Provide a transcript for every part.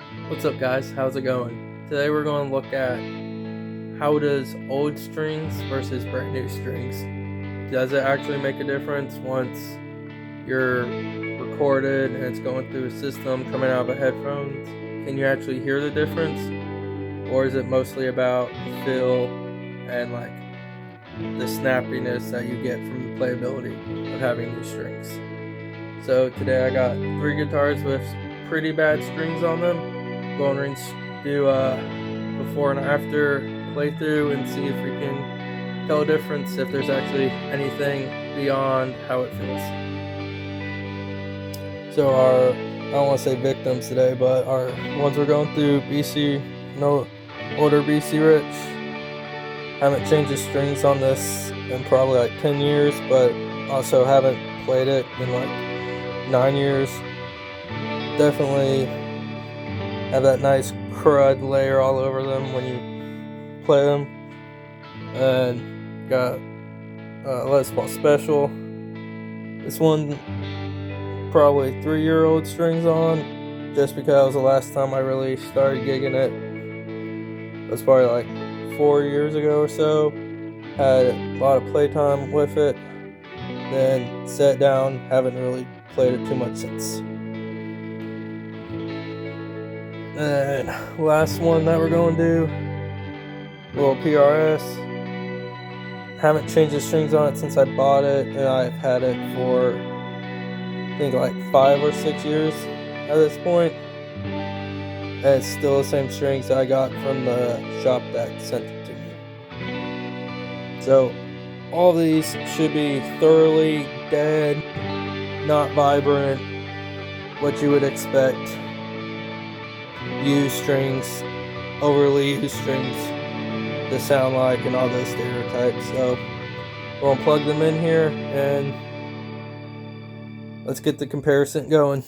What's up, guys? How's it going? Today we're going to look at how does old strings versus brand new strings. Does it actually make a difference once you're recorded and it's going through a system coming out of a headphones? Can you actually hear the difference? Or is it mostly about the feel and like the snappiness that you get from the playability of having new strings? So today I got 3 guitars with pretty bad strings on them. Going to do a before and after playthrough and see if we can tell a difference, if there's actually anything beyond how it feels. So our, I don't want to say victims today, but our ones we're going through, older B.C Rich. Haven't changed the strings on this in probably like 10 years, but also haven't played it in like 9 years. Definitely have that nice crud layer all over them when you play them. And got Les Paul Special. This one probably 3-year-old strings on, just because the last time I really started gigging it was probably like 4 years ago or so. Had a lot of playtime with it, then sat down, haven't really played it too much since. And last one that we're going to do, little PRS. Haven't changed the strings on it since I bought it, and I've had it for I think like 5 or 6 years at this point. And it's still the same strings that I got from the shop that sent it to me. So all these should be thoroughly dead, not vibrant, what you would expect used strings, overly used strings to sound like, and all those stereotypes. So we'll plug them in here and let's get the comparison going.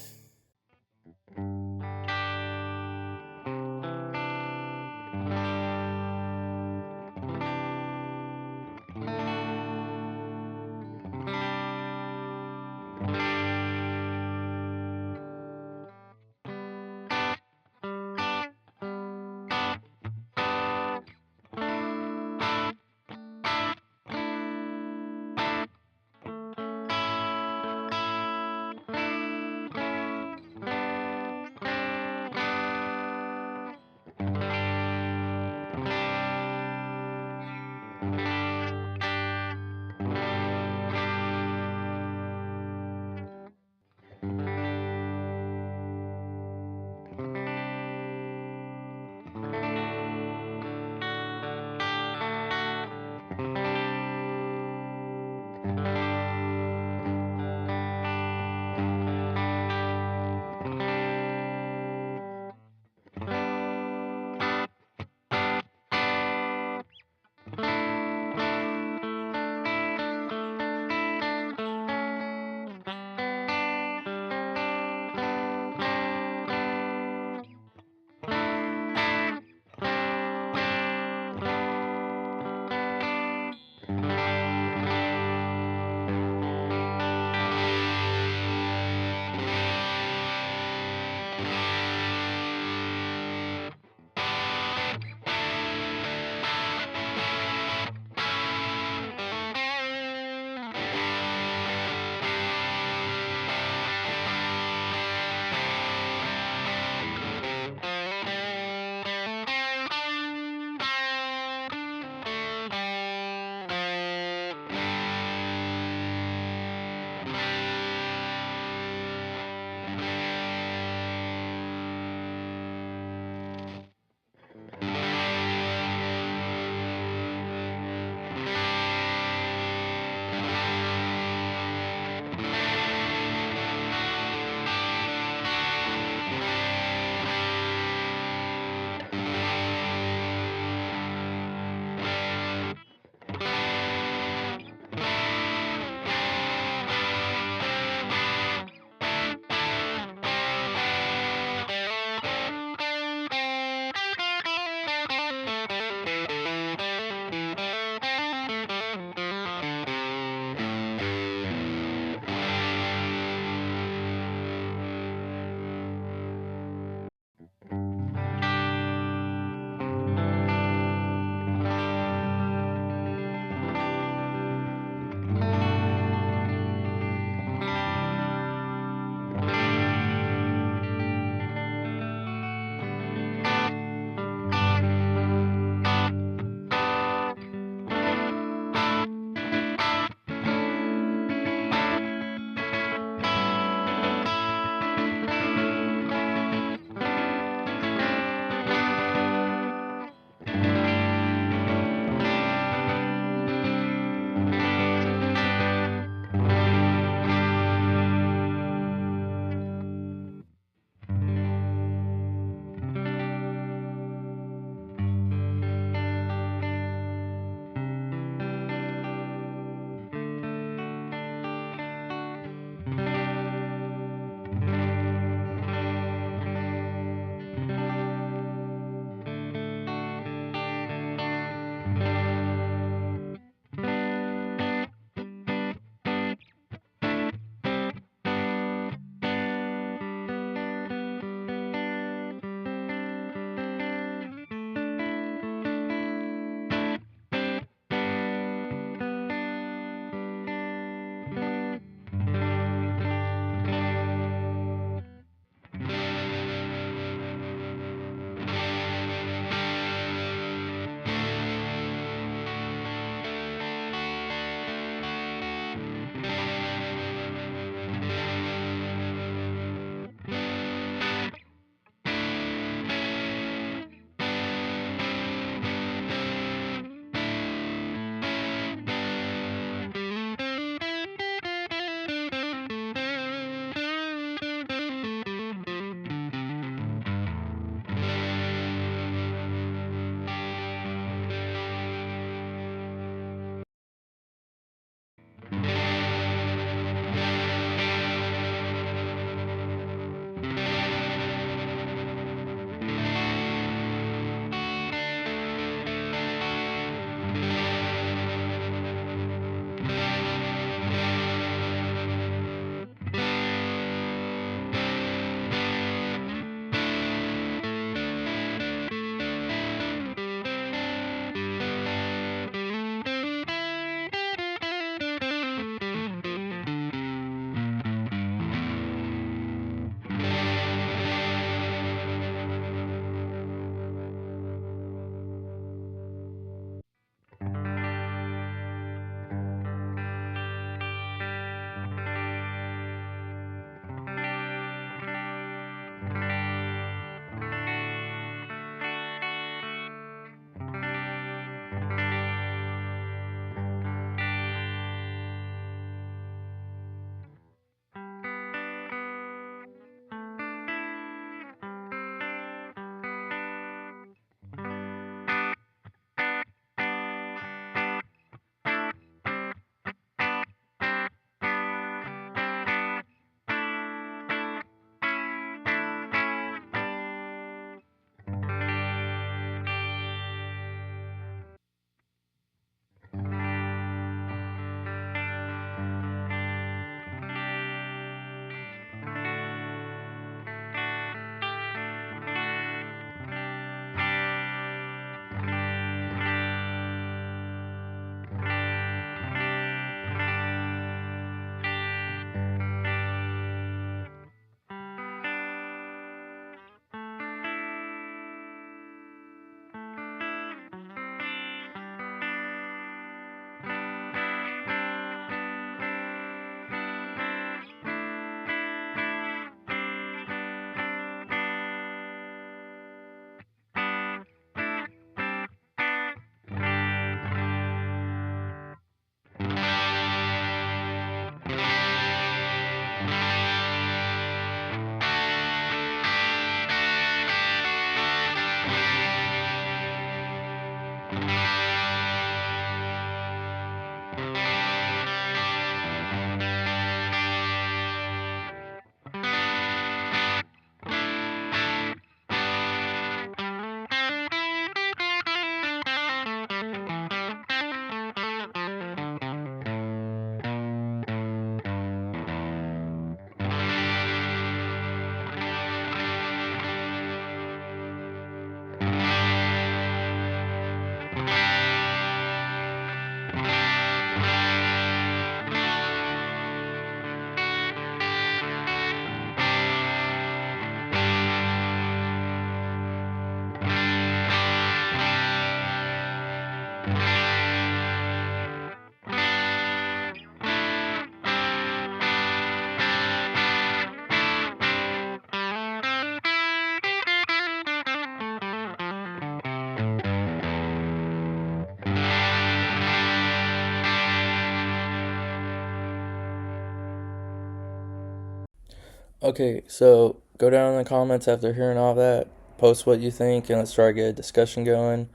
Okay, so go down in the comments after hearing all that. Post what you think, and let's try to get a discussion going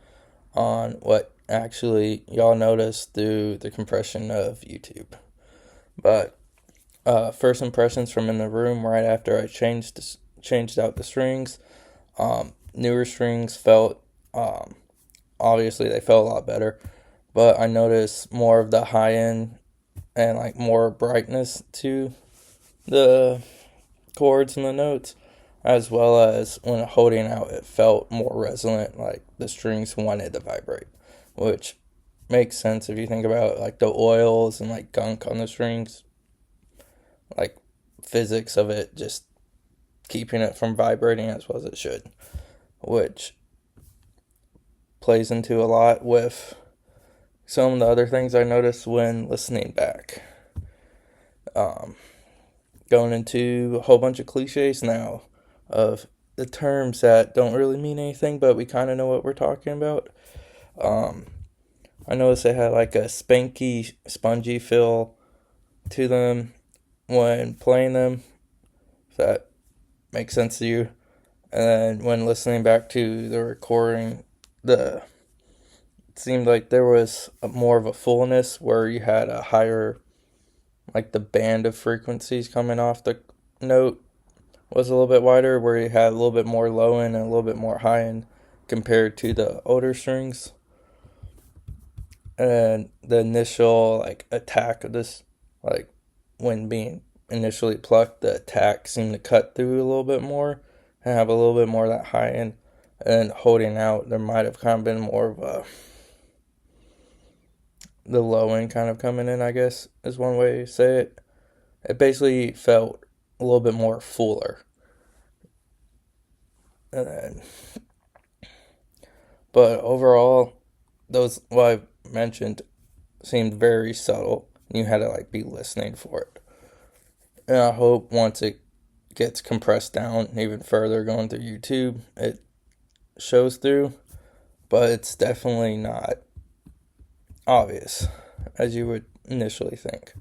on what actually y'all noticed through the compression of YouTube. But first impressions from in the room right after I changed out the strings. Newer strings felt obviously they felt a lot better, but I noticed more of the high end and like more brightness to the chords and the notes, as well as when holding out, it felt more resonant, like the strings wanted to vibrate, which makes sense if you think about like the oils and like gunk on the strings, like physics of it just keeping it from vibrating as well as it should, which plays into a lot with some of the other things I noticed when listening back. Going into a whole bunch of cliches now of the terms that don't really mean anything, but we kind of know what we're talking about. I noticed they had like a spanky, spongy feel to them when playing them, if that makes sense to you. And then when listening back to the recording, it seemed like there was more of a fullness where you had a higher, like the band of frequencies coming off the note was a little bit wider, where you had a little bit more low end and a little bit more high end compared to the older strings. And the initial like attack of this, like when being initially plucked, the attack seemed to cut through a little bit more and have a little bit more of that high end. And holding out, there might have kind of been more of the low end kind of coming in, I guess is one way to say it. It basically felt a little bit more fuller. And then, but overall, those what I mentioned seemed very subtle. You had to like be listening for it. And I hope once it gets compressed down even further going through YouTube, it shows through. But it's definitely not obvious as you would initially think.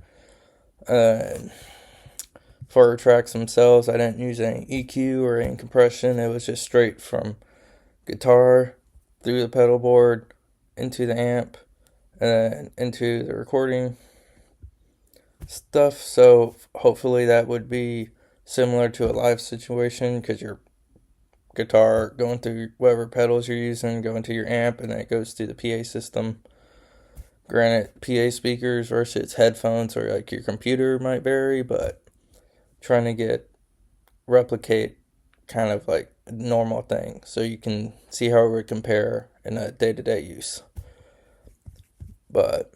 For tracks themselves, I didn't use any EQ or any compression. It was just straight from guitar through the pedal board into the amp and into the recording stuff. So hopefully that would be similar to a live situation, because your guitar going through whatever pedals you're using, going to your amp, and then it goes to the PA system. Granted, PA speakers versus headphones or like your computer might vary, but trying to replicate kind of like a normal thing so you can see how it would compare in a day-to-day use. But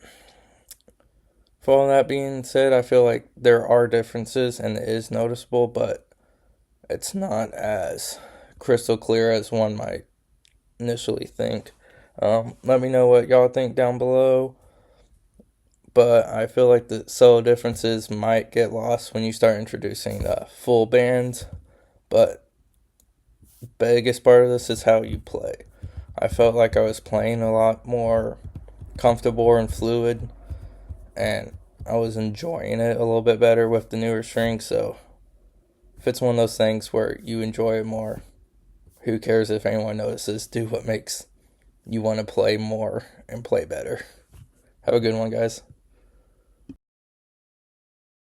for all that being said, I feel like there are differences and it is noticeable, but it's not as crystal clear as one might initially think. Let me know what y'all think down below. But I feel like the solo differences might get lost when you start introducing the full bands. But the biggest part of this is how you play. I felt like I was playing a lot more comfortable and fluid, and I was enjoying it a little bit better with the newer strings. So if it's one of those things where you enjoy it more, who cares if anyone notices? Do what makes you want to play more and play better. Have a good one, guys.